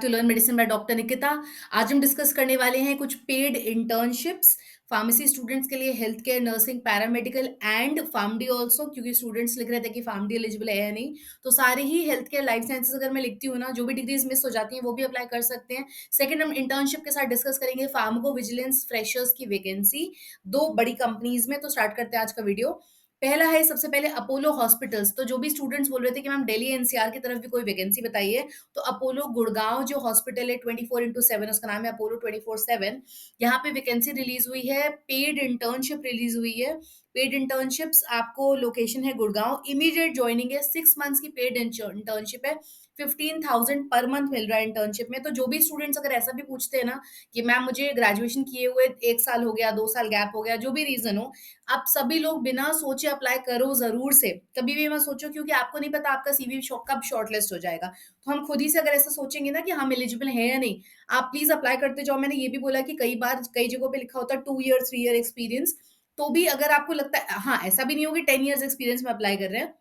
To learn medicine by doctor Nikita. आज हम discuss करने वाले हैं कुछ पेड इंटर्नशिप्स फार्मेसी स्टूडेंट्स के लिए, health care, nursing, paramedical and PharmD also, क्योंकि स्टूडेंट्स लिख रहे थे कि फार्मडी एलिजिबल है या नहीं। तो सारे ही हेल्थ केयर, लाइफ साइंसेज अगर मैं लिखती हूँ ना, जो भी डिग्रीज मिस हो जाती हैं वो भी अप्लाई कर सकते हैं। सेकंड, हम इंटर्नशिप के साथ डिस्कस करेंगे फार्माको विजिलेंस फ्रेशर्स की वैकेंसी दो बड़ी कंपनीज में। तो स्टार्ट करते हैं आज का वीडियो। पहला है सबसे पहले अपोलो हॉस्पिटल्स। तो जो भी स्टूडेंट्स बोल रहे थे कि मैम दिल्ली एनसीआर की तरफ भी कोई वैकेंसी बताइए, तो अपोलो गुड़गांव जो हॉस्पिटल है 24/7, उसका नाम है अपोलो 24/7। यहाँ पे वैकेंसी रिलीज हुई है, पेड इंटर्नशिप रिलीज हुई है। पेड इंटर्नशिप्स आपको लोकेशन है गुड़गांव, इमीडिएट ज्वाइनिंग है, 6 मंथ्स की पेड इंटर्नशिप है। 15,000 पर मंथ मिल रहा है इंटर्नशिप में। तो जो भी स्टूडेंट्स अगर ऐसा भी पूछते हैं ना कि मैम मुझे ग्रेजुएशन किए हुए 1 साल हो गया, 2 साल गैप हो गया, जो भी रीजन हो, आप सभी लोग बिना सोचे अप्लाई करो जरूर से। कभी भी मत सोचो, क्योंकि आपको नहीं पता आपका सीवी कब शॉर्टलिस्ट हो जाएगा। तो हम खुद ही से अगर ऐसा सोचेंगे ना कि हम एलिजिबल हैं या नहीं, आप प्लीज अप्लाई करते जाओ। मैंने ये भी बोला कि कई बार कई जगहों पे लिखा होता है 2 ईयर 3 ईयर एक्सपीरियंस। तो भी अगर आपको लगता है, हाँ, ऐसा भी नहीं होगी 10 ईयर्स एक्सपीरियंस में अप्लाई कर रहे हैं।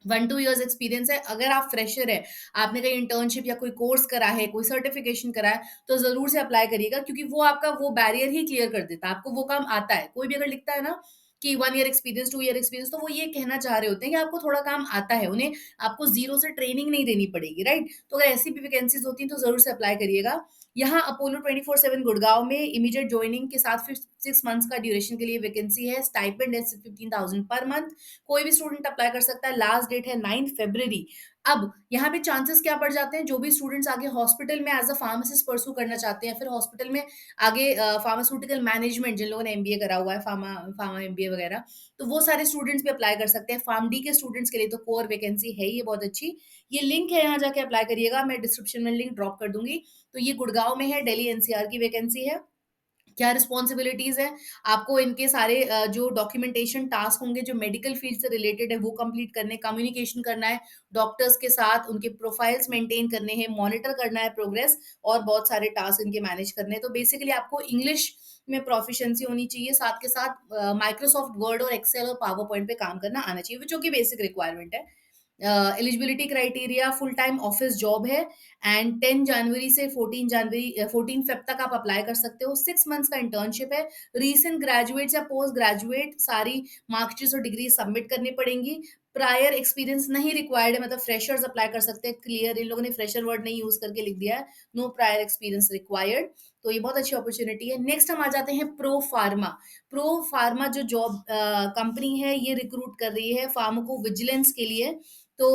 1-2 ईयर्स एक्सपीरियंस है, अगर आप फ्रेशर है, आपने कहीं इंटर्नशिप या कोई कोर्स करा है, कोई सर्टिफिकेशन करा है, तो जरूर से अप्लाई करिएगा, क्योंकि वो आपका वो बैरियर ही क्लियर कर देता है। आपको वो काम आता है। कोई भी अगर लिखता है ना कि 1 ईयर एक्सपीरियंस, 2 ईयर एक्सपीरियंस, तो वो ये कहना चाह रहे होते हैं कि आपको थोड़ा काम आता है। उन्हें आपको जीरो से ट्रेनिंग नहीं देनी पड़ेगी, राइट? तो अगर ऐसी भी वैकेंसीज होती हैं तो जरूर से अप्लाई करिएगा। यहाँ अपोलो 24/7 गुड़गांव में इमीडिएट ज्वाइनिंग के साथ फिर 6 मंथ्स का ड्यूरेशन के लिए वैकेंसी है। स्टाइपेंड है 15,000 पर मंथ। कोई भी स्टूडेंट अप्लाई कर सकता है। लास्ट डेट है 9 फरवरी। अब यहाँ पे चांसेस क्या बढ़ जाते हैं, जो भी स्टूडेंट्स आगे हॉस्पिटल में एज अ फार्मासिस्ट परसू करना चाहते हैं, फिर हॉस्पिटल में आगे फार्मास्यूटिकल मैनेजमेंट, जिन लोगों ने एमबीए करा हुआ है, फार्मा फार्मा एमबीए वगैरह, तो वो सारे स्टूडेंट्स भी अप्लाई कर सकते हैं। फार्म डी के स्टूडेंट्स के लिए तो कोर वैकेंसी है ये बहुत अच्छी। ये लिंक है, यहाँ जाके अप्लाई करिएगा। मैं डिस्क्रिप्शन में लिंक ड्रॉप कर दूंगी। तो ये गुड़गांव में है, दिल्ली एनसीआर की वैकेंसी है। क्या रिस्पॉन्सिबिलिटीज है आपको, इनके सारे जो डॉक्यूमेंटेशन टास्क होंगे जो मेडिकल फील्ड से रिलेटेड है वो कंप्लीट करने, कम्युनिकेशन करना है डॉक्टर्स के साथ, उनके प्रोफाइल्स मेंटेन करने हैं, मॉनिटर करना है प्रोग्रेस, और बहुत सारे टास्क इनके मैनेज करने हैं। तो बेसिकली आपको इंग्लिश में प्रोफिशिएंसी होनी चाहिए, साथ के साथ माइक्रोसॉफ्ट वर्ड और एक्सेल और पावर पॉइंट पे काम करना आना चाहिए, जो कि बेसिक रिक्वायरमेंट है। Eligibility criteria full time office job है, एंड 10 जनवरी से 14 फेब तक आप अप्लाई कर सकते हो। 6 मंथ्स का इंटर्नशिप है। रीसेंट ग्रेजुएट या पोस्ट ग्रेजुएट सारी मार्कशीट और डिग्री सबमिट करनी पड़ेंगी। प्रायर एक्सपीरियंस नहीं रिक्वायर्ड है, मतलब फ्रेशर्स अप्लाई कर सकते हैं। क्लियर, इन लोगों ने फ्रेशर वर्ड नहीं यूज करके लिख दिया है, नो प्रायर एक्सपीरियंस रिक्वायर्ड। तो ये बहुत अच्छी अपॉर्चुनिटी है। नेक्स्ट हम आ जाते हैं प्रो फार्मा। प्रो फार्मा जो जॉब कंपनी है, ये रिक्रूट कर रही है फार्माको विजिलेंस के लिए। तो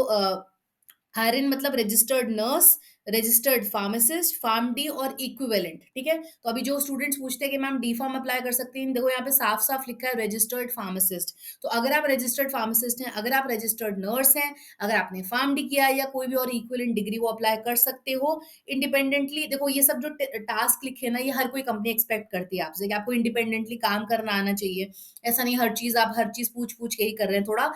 आरएन मतलब registered nurse, registered pharmacist, pharm D और इक्विवेलेंट, ठीक है। तो अभी जो स्टूडेंट्स पूछते हैं कि मैम डी फार्म अप्लाई कर सकते हैं, देखो यहाँ पे साफ साफ लिखा है रजिस्टर्ड फार्मासिस्ट। तो अगर आप रजिस्टर्ड फार्मासिस्ट हैं, अगर आप रजिस्टर्ड नर्स हैं, अगर आपने फार्म डी किया है या कोई भी और इक्विवेलेंट डिग्री, वो अप्लाई कर सकते हो इंडिपेंडेंटली। देखो ये सब जो टास्क लिखे हैं ना, ये हर कोई कंपनी एक्सपेक्ट करती है आपसे कि आपको इंडिपेंडेंटली काम करना आना चाहिए। ऐसा नहीं हर चीज पूछ पूछ के ही कर रहे हैं। थोड़ा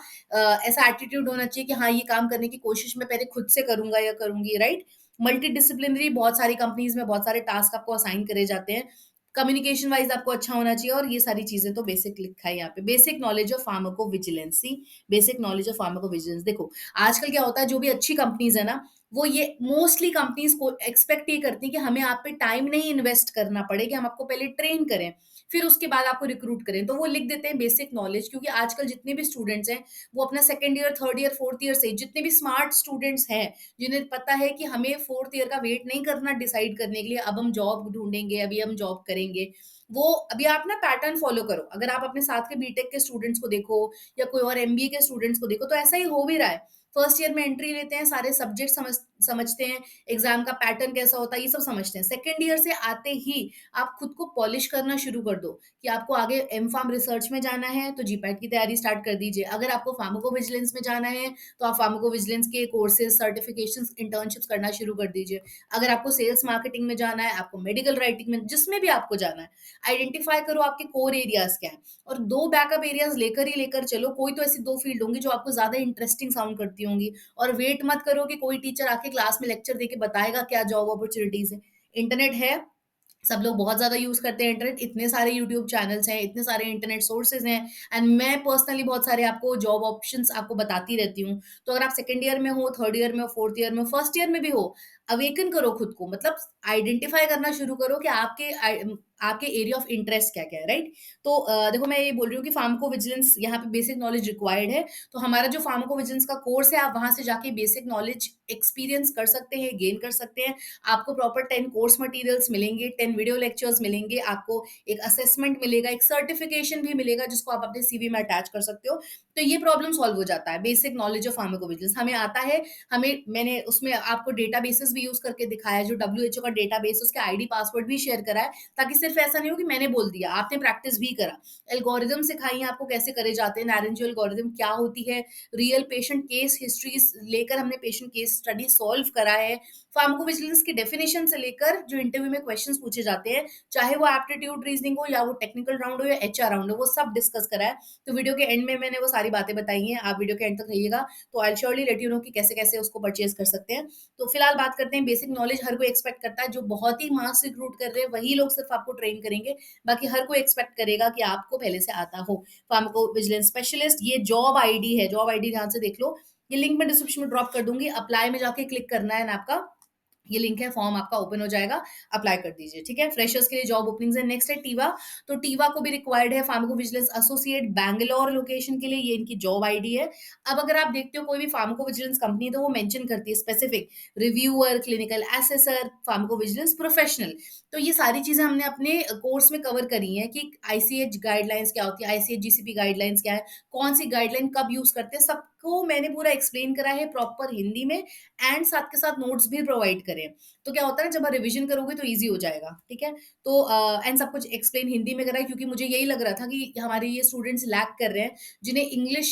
ऐसा एटीट्यूड होना चाहिए कि हाँ, ये काम करने की कोशिश मैं पहले खुद से करूंगा या करूंगी, राइट? मल्टी डिसिप्लिनरी, बहुत सारी कंपनीज में बहुत सारे टास्क आपको असाइन करे जाते हैं। कम्युनिकेशन वाइज आपको अच्छा होना चाहिए, और ये सारी चीजें तो बेसिक लिखा है यहाँ पे। Basic knowledge of pharmacovigilance, basic knowledge of pharmacovigilance. देखो आजकल क्या होता है, जो भी अच्छी कंपनीज है ना, वो ये मोस्टली कंपनीज को एक्सपेक्ट ये करती है कि हमें आप पे टाइम नहीं इन्वेस्ट करना पड़े, कि हम आपको पहले ट्रेन करें, फिर उसके बाद आपको रिक्रूट करें। तो वो लिख देते हैं बेसिक नॉलेज, क्योंकि आजकल जितने भी स्टूडेंट्स हैं, वो अपना second year, third year, fourth year से, जितने भी स्मार्ट स्टूडेंट्स हैं, जिन्हें पता है कि हमें फोर्थ ईयर का वेट नहीं करना डिसाइड करने के लिए, अब हम जॉब ढूंढेंगे, अभी हम जॉब करेंगे, वो अभी आप ना पैटर्न फॉलो करो। अगर आप अपने साथ के बीटेक के स्टूडेंट्स को देखो या कोई और एमबीए के स्टूडेंट्स को देखो, तो ऐसा ही हो भी रहा है। फर्स्ट ईयर में एंट्री लेते हैं, सारे सब्जेक्ट समझते हैं, एग्जाम का पैटर्न कैसा होता है ये सब समझते हैं। सेकेंड ईयर से आते ही आप खुद को पॉलिश करना शुरू कर दो कि आपको आगे एम फार्म रिसर्च में जाना है, तो जीपैट की तैयारी स्टार्ट कर दीजिए। अगर आपको फार्माको विजिलेंस में जाना है, तो आप फार्माको विजिलेंस के कोर्सेज, सर्टिफिकेशंस, इंटर्नशिप्स करना शुरू कर दीजिए। अगर आपको सेल्स मार्केटिंग में जाना है, आपको मेडिकल राइटिंग में, जिसमें भी आपको जाना है, आइडेंटिफाई करो आपके कोर एरियाज क्या है, और 2 बैकअप एरियाज लेकर चलो। कोई तो ऐसी 2 फील्ड होंगी जो आपको ज्यादा इंटरेस्टिंग साउंड करती होंगी, और वेट मत करो कि कोई टीचर आके क्लास में लेक्चर देके बताएगा क्या जॉब अपॉर्चुनिटीज है। इंटरनेट है, सब लोग बहुत ज़्यादा यूज़ करते हैं इंटरनेट, इतने सारे यूट्यूब चैनल्स हैं, इतने सारे इंटरनेट सोर्सेज़ हैं, एंड मैं पर्सनली बहुत सारे आपको जॉब ऑप्शंस आपको बताती रहती हूँ। तो अगर आप सेकंड ईयर में हो, थर्ड ईयर में हो, फोर्थ ईयर में हो, फर्स्ट ईयर में भी हो, अवेकन करो खुद को, मतलब आइडेंटिफाई करना शुरू करो कि आपके एरिया ऑफ इंटरेस्ट क्या-क्या है, राइट? तो देखो मैं ये बोल रही हूँ कि फार्माकोविजिलेंस यहाँ पे बेसिक नॉलेज रिक्वायर्ड है, तो हमारा जो फार्माकोविजिलेंस का कोर्स है, आप वहाँ से जाके बेसिक नॉलेज एक्सपीरियंस कर सकते हैं, गेन कर सकते हैं। आपको प्रॉपर 10 कोर्स मटेरियल्स मिलेंगे, 10 वीडियो लेक्चर्स मिलेंगे, आपको एक असेसमेंट मिलेगा, एक सर्टिफिकेशन भी मिलेगा जिसको आप अपने सीवी में अटैच कर सकते हो। तो ये प्रॉब्लम सॉल्व हो जाता है, बेसिक नॉलेज ऑफ फार्माकोविजिलेंस हमें आता है। मैंने उसमें आपको डेटाबेसेस भी यूज़ करके दिखाया है, जो डब्ल्यूएचओ का डेटाबेस उसके आईडी पासवर्ड भी शेयर करा है, ताकि सिर्फ ऐसा नहीं हो कि मैंने बोल दिया, आपने प्रैक्टिस भी करा। एल्गोरिदम सिखाई है आपको कैसे करे जाते हैं, नारेंजो एल्गोरिदम क्या होती है, रियल पेशेंट केस हिस्ट्रीज लेकर हमने पेशेंट केस स्टडी सॉल्व करा है। फार्माकोविजिलेंस की डेफिनेशन से लेकर जो इंटरव्यू में क्वेश्चंस पूछे जाते हैं, चाहे वो एप्टीट्यूड रीजनिंग हो या वो टेक्निकल राउंड हो या एचआर राउंड हो, वो सब डिस्कस करा है। तो वीडियो के एंड में मैंने वो सारी बातें बताई हैं, आप वीडियो के एंड तक रहिएगा, तो I will surely let you know कि कैसे-कैसे उसको परचेज़ कर सकते हैं। तो फिलहाल बात करते हैं, बेसिक नॉलेज हर कोई एक्सपेक्ट करता है, जो बहुत ही मास रिक्रूट कर रहे हैं वही लोग सिर्फ आपको ट्रेन करेंगे, बाकी हर कोई एक्सपेक्ट करेगा कि आपको पहले से आता हो। फार्माकोविजिलेंस स्पेशलिस्ट, ये जॉब आईडी है, जॉब आईडी ध्यान से देख लो, ये लिंक मैं डिस्क्रिप्शन में ड्रॉप कर दूँगी, अप्लाई में जाके क्लिक करना है ना आपका, ये लिंक है, फॉर्म आपका ओपन हो जाएगा, अप्लाई कर दीजिए, ठीक है? फ्रेशर्स के लिए जॉब ओपनिंग्स है। नेक्स्ट है टीवा, तो टीवा को भी रिक्वायर्ड है फार्माकोविजिलेंस एसोसिएट बैंगलोर लोकेशन के लिए, ये इनकी जॉब आईडी है। अब अगर आप देखते हो कोई भी फार्माकोविजिलेंस कंपनी, तो वो मेंशन करती है specific reviewer, clinical assessor, pharmacovigilance professional. तो ये सारी चीज़ें हमने अपने कोर्स में कवर करी हैं कि आईसीएच गाइडलाइंस क्या होती है, आईसीएच जीसीपी गाइडलाइंस क्या है, कौन-सी गाइडलाइन कब यूज़ करते हैं, सबको मैंने पूरा एक्सप्लेन करा है प्रॉपर हिंदी में, एंड साथ के साथ नोट्स भी प्रोवाइड करें। तो क्या होता है ना, जब आप रिवीजन करोगे तो ईज़ी हो जाएगा, ठीक है? तो एंड सब कुछ एक्सप्लेन हिंदी में करा है, क्योंकि मुझे यही लग रहा था कि हमारे ये स्टूडेंट्स लैग कर रहे हैं, जिन्हें इंग्लिश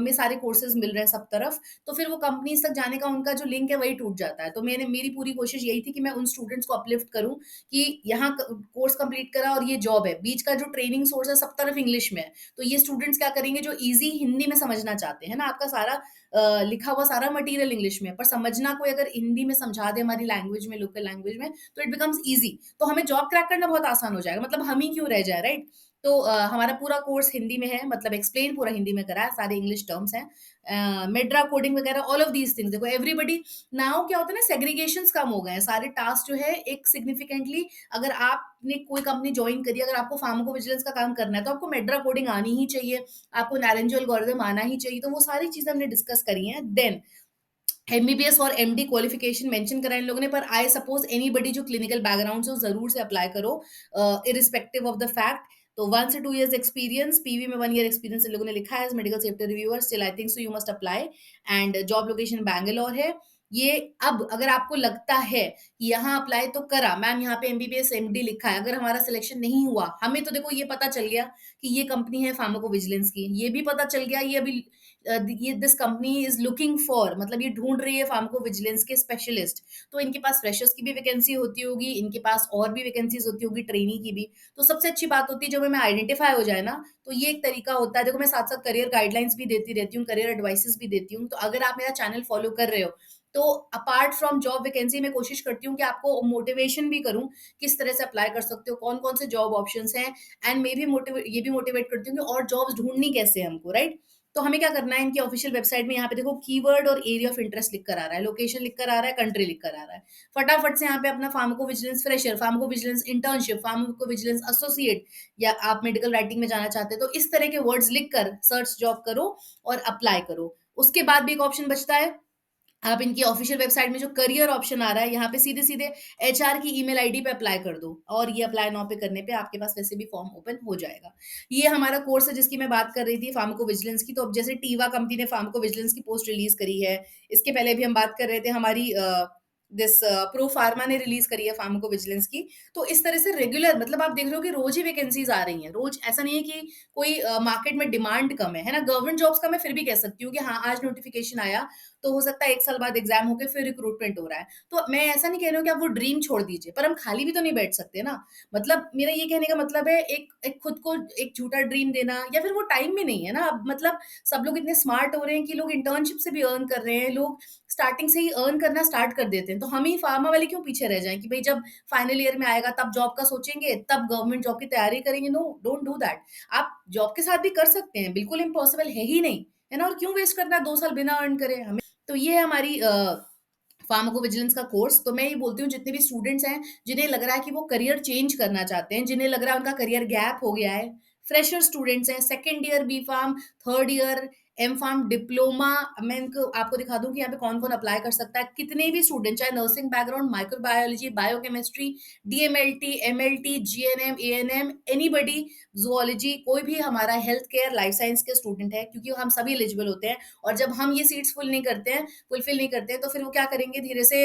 में सारे कोर्सेज़ मिल रहे हैं सब तरफ, तो फिर वो कंपनीज़ तक जाने का उनका जो लिंक है वही टूट जाता है। तो मेरी पूरी कोशिश यही थी कि मैं उन स्टूडेंट्स को अपलिफ्ट करूँ कि यहाँ क कोर्स कंप्लीट करा और ये जॉब है, बीच का जो ट्रेनिंग सोर्स है सब तरफ इंग्लिश में है। तो ये स्टूडेंट्स क्या करेंगे, जो ईज़ी हिंदी में समझना चाहते हैं ना, आपका सारा लिखा हुआ सारा मटेरियल इंग्लिश में है, पर समझना कोई अगर हिंदी में समझा दे हमारी लैंग्वेज में, लोकल लैंग्वेज में, तो इट बिकम्स ईज़ी। तो हमें जॉब क्रैक करना बहुत आसान हो जाएगा, मतलब हम ही क्यों रह जाएँ, राइट? तो हमारा पूरा कोर्स हिंदी में है, मतलब एक्सप्लेन पूरा हिंदी में करा है, सारे इंग्लिश टर्म्स हैं। मेड्रा कोडिंग वगैरह ऑल ऑफ दीज़ थिंग्स, देखो एवरीबॉडी नाउ क्या होता है ना, सेग्रीगेशंस कम हो गए हैं, सारे टास्क जो है एक सिग्निफिकेंटली, अगर आपने कोई कंपनी जॉइन करी, अगर आपको फार्माकोविजिलेंस का काम करना है, तो आपको मेड्रा कोडिंग आनी ही चाहिए, आपको नारेंजो एल्गोरिथम आना ही चाहिए, तो वो सारी चीज़ें हमने डिस्कस करी हैं। देन एमबीबीएस और एमडी क्वालिफिकेशन मेंशन करा इन लोगों ने, पर आई सपोज एनीबॉडी जो क्लिनिकल बैकग्राउंड से हो जरूर से अप्लाई करो, इरिस्पेक्टिव ऑफ द फैक्ट। तो 1 से 2 इयर्स एक्सपीरियंस, पीवी में 1 ईयर एक्सपीरियंस इन लोगों ने लिखा है, medical safety reviewer, still I think so you must apply. And job location Bangalore है। ये अब अगर आपको लगता है कि यहाँ अप्लाई तो करा, मैम यहाँ पे एमबीबीएस एमडी लिखा है, अगर हमारा सिलेक्शन नहीं हुआ, हमें तो देखो ये पता चल गया कि ये कंपनी है फार्माकोविजिलेंस की, ये भी पता चल गया, ये अभी ये this company is looking for, मतलब ये ढूंढ रही है फार्माकोविजिलेंस के स्पेशलिस्ट, तो इनके पास फ्रेशर्स की भी वैकेंसी होती होगी, इनके पास और भी वैकेंसीज होती होगी ट्रेनी की भी। तो सबसे अच्छी बात होती है जब हमें आइडेंटिफाई हो जाए ना, तो ये एक तरीका होता है। देखो मैं साथ साथ करियर गाइडलाइंस भी देती रहती हूँ, करियर एडवाइसेस भी देती हूँ, तो अगर आप मेरा चैनल फॉलो कर रहे हो, तो अपार्ट फ्रॉम जॉब वैकेंसी मैं कोशिश करती हूँ कि आपको मोटिवेशन भी करूँ, किस तरह से अप्लाई कर सकते हो, कौन कौन से जॉब ऑप्शंस हैं, एंड मे भी मोटिवेट ये भी मोटिवेट करती हूँ कि और जॉब्स ढूंढनी कैसे है हमको, राइट? तो हमें क्या करना है, इनकी ऑफिशियल वेबसाइट में यहाँ पे देखो कीवर्ड और एरिया ऑफ इंटरेस्ट लिख कर आ रहा है, लोकेशन लिख कर आ रहा है, कंट्री लिख कर आ रहा है। फटाफट से यहाँ पे अपना pharmacovigilance fresher, pharmacovigilance internship, pharmacovigilance associate, या आप मेडिकल राइटिंग में जाना चाहते हैं, तो इस तरह के वर्ड्स लिख कर सर्च जॉब करो और अप्लाई करो। उसके बाद भी एक ऑप्शन बचता है, आप इनकी ऑफिशियल वेबसाइट में जो करियर ऑप्शन आ रहा है, यहाँ पे सीधे-सीधे एचआर की ईमेल आईडी पे अप्लाई कर दो, और ये अप्लाई नाउ पे करने पे आपके पास वैसे भी फॉर्म ओपन हो जाएगा। ये हमारा कोर्स है जिसकी मैं बात कर रही थी, फार्माकोविजिलेंस की। तो अब जैसे टीवा कंपनी ने फार्माकोविजिलेंस की पोस्ट रिलीज़ करी है, इसके पहले भी हम बात कर रहे थे, हमारी प्रो फार्मा ने रिलीज़ करी है फार्माकोविजिलेंस की। तो इस तरह से रेगुलर, मतलब आप देख रहे हो कि रोज़ ही वैकेंसीज़ आ रही हैं, रोज़, ऐसा नहीं है कि कोई मार्केट में डिमांड कम है ना? गवर्नमेंट जॉब्स का मैं फिर भी कह सकती हूँ कि हाँ, आज नोटिफिकेशन आया, तो हो सकता है 1 साल बाद एग्ज़ाम होके फिर रिक्रूटमेंट हो रहा है। तो मैं ऐसा नहीं कह रही हूँ कि आप वो ड्रीम छोड़ दीजिए, पर हम खाली भी तो नहीं बैठ सकते ना। मतलब मेरा ये कहने का मतलब है, एक एक खुद को एक झूठा ड्रीम देना, या फिर वो टाइम भी नहीं है ना। अब मतलब सब लोग इतने स्मार्ट हो रहे हैं कि लोग इंटर्नशिप से भी अर्न कर रहे हैं, लोग स्टार्टिंग से ही अर्न करना स्टार्ट कर देते हैं। तो हम ही फार्मा वाले क्यों पीछे रह जाएँ कि भई जब फाइनल ईयर में आएगा तब जॉब का सोचेंगे, तब गवर्नमेंट जॉब की तैयारी करेंगे। No, don't do that. आप जॉब के साथ भी कर सकते हैं, बिल्कुल इम्पॉसिबल है ही नहीं, है ना? और क्यों वेस्ट करना है 2 साल बिना अर्न करे? हमें तो ये है हमारी फार्माकोविजिलेंस का कोर्स। तो मैं ये बोलती हूँ जितने भी स्टूडेंट्स हैं, जिन्हें लग रहा है कि वो करियर चेंज करना चाहते हैं, जिन्हें लग रहा है उनका करियर गैप हो गया है, फ्रेशर स्टूडेंट्स हैं, second year B Pharm, third year M Pharm, diploma, मैं इनको आपको दिखा दूँ कि यहाँ पे कौन-कौन अप्लाई कर सकता है। कितने भी स्टूडेंट चाहे nursing background, microbiology, biochemistry, DMLT, MLT, GNM, ANM, anybody, zoology, कोई भी हमारा हेल्थ केयर, लाइफ साइंस के स्टूडेंट है, क्योंकि हम सभी एलिजिबल होते हैं। और जब हम ये सीट्स फुलफिल नहीं करते हैं, तो फिर वो क्या करेंगे धीरे से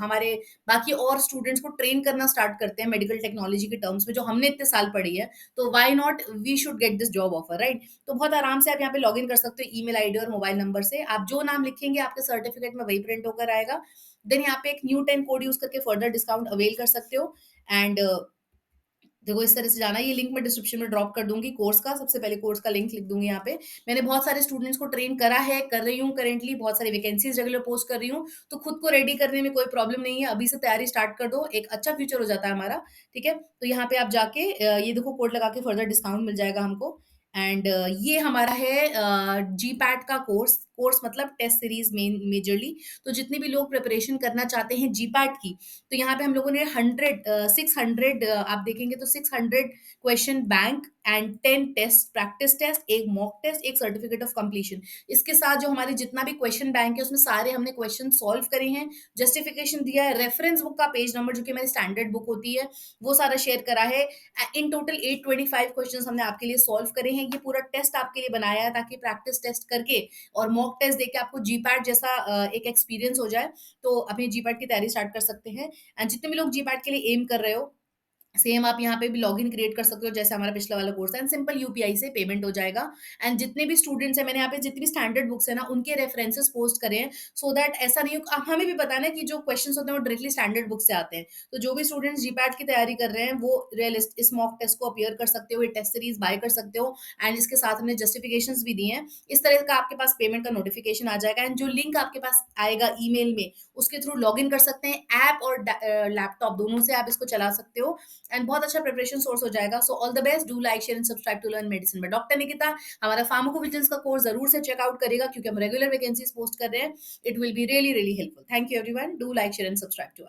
हमारे बाकी और स्टूडेंट्स को ट्रेन करना स्टार्ट करते हैं मेडिकल टेक्नोलॉजी के टर्म्स में, जो हमने इतने साल पढ़ी है। तो why not we should get this job offer, right? तो बहुत आराम से आप यहाँ पे लॉगिन कर सकते हो ईमेल आईडी और मोबाइल नंबर से। आप जो नाम लिखेंगे आपके सर्टिफिकेट में वही प्रिंट होकर आएगा। देन यहाँ पे एक न्यू 10 कोड यूज करके फर्दर डिस्काउंट अवेल कर सकते हो। एंड देखो इस तरह से जाना है, ये लिंक मैं डिस्क्रिप्शन में ड्रॉप कर दूँगी कोर्स का, सबसे पहले कोर्स का लिंक लिख दूँगी यहाँ पे। मैंने बहुत सारे स्टूडेंट्स को ट्रेन करा है, कर रही हूँ करेंटली, बहुत सारी वैकेंसीज़ रेगुलर पोस्ट कर रही हूँ, तो खुद को रेडी करने में कोई प्रॉब्लम नहीं है, अभी से तैयारी स्टार्ट कर दो, एक अच्छा फ्यूचर हो जाता है हमारा, ठीक है? तो यहाँ पे आप जाके ये देखो कोड लगा के फर्दर डिस्काउंट मिल जाएगा हमको। एंड ये हमारा है जीपैट का कोर्स, कोर्स मतलब टेस्ट सीरीज़ मेजरली। तो जितने भी लोग प्रिपरेशन करना चाहते हैं जीपैट की, तो यहाँ पे हम लोगों ने 600 आप देखेंगे तो 600 question bank and 10 test, practice test, एक मॉक टेस्ट, एक सर्टिफिकेट ऑफ कंप्लीशन। इसके साथ जो हमारे जितना भी क्वेश्चन बैंक है उसमें सारे हमने क्वेश्चन सॉल्व करे हैं, जस्टिफिकेशन दिया है, रेफरेंस बुक का पेज नंबर जो कि हमारी स्टैंडर्ड बुक होती है वो सारा शेयर करा है। इन टोटल 825 क्वेश्चन हमने आपके लिए सॉल्व करे हैं। ये पूरा टेस्ट आपके लिए बनाया है ताकि प्रैक्टिस टेस्ट करके और मॉक टेस्ट देके आपको जीपैट जैसा एक एक्सपीरियंस हो जाए, तो अपनी जीपैट की तैयारी स्टार्ट कर सकते हैं। एंड जितने भी लोग जीपैट के लिए एम कर रहे हो, सेम आप यहाँ पे भी लॉगिन क्रिएट कर सकते हो जैसे हमारा पिछला वाला कोर्स है, एंड सिंपल यूपीआई से पेमेंट हो जाएगा। एंड जितने भी स्टूडेंट्स हैं, मैंने यहाँ पे जितनी भी स्टैंडर्ड बुक्स है ना उनके रेफरेंसेस पोस्ट करे हैं, सो दैट ऐसा नहीं हो, हमें भी पता है ना कि जो क्वेश्चंस होते हैं वो डायरेक्टली स्टैंडर्ड बुक से आते हैं। तो जो भी स्टूडेंट्स जीपैट की तैयारी कर रहे हैं वो रियलिस्ट इस मॉक टेस्ट को अपियर कर सकते हो, ये टेस्ट सीरीज बाय कर सकते हो। एंड इसके साथ हमने जस्टिफिकेशंस भी दिए हैं। इस तरह का आपके पास पेमेंट का नोटिफिकेशन आ जाएगा, एंड जो लिंक आपके पास आएगा ईमेल में उसके थ्रू लॉगिन कर सकते हैं। ऐप और लैपटॉप दोनों से आप इसको चला सकते हो, एंड बहुत अच्छा प्रिपरेशन सोर्स हो जाएगा। So all the best, do like share and subscribe to learn medicine में डॉक्टर निकिता। हमारा फार्माकोविजिलेंस का कोर्स जरूर से चेकआउट करेगा क्योंकि हम रेगुलर वैकेंसीज पोस्ट कर रहे हैं। It will be really really helpful. Thank you everyone, do like share and subscribe to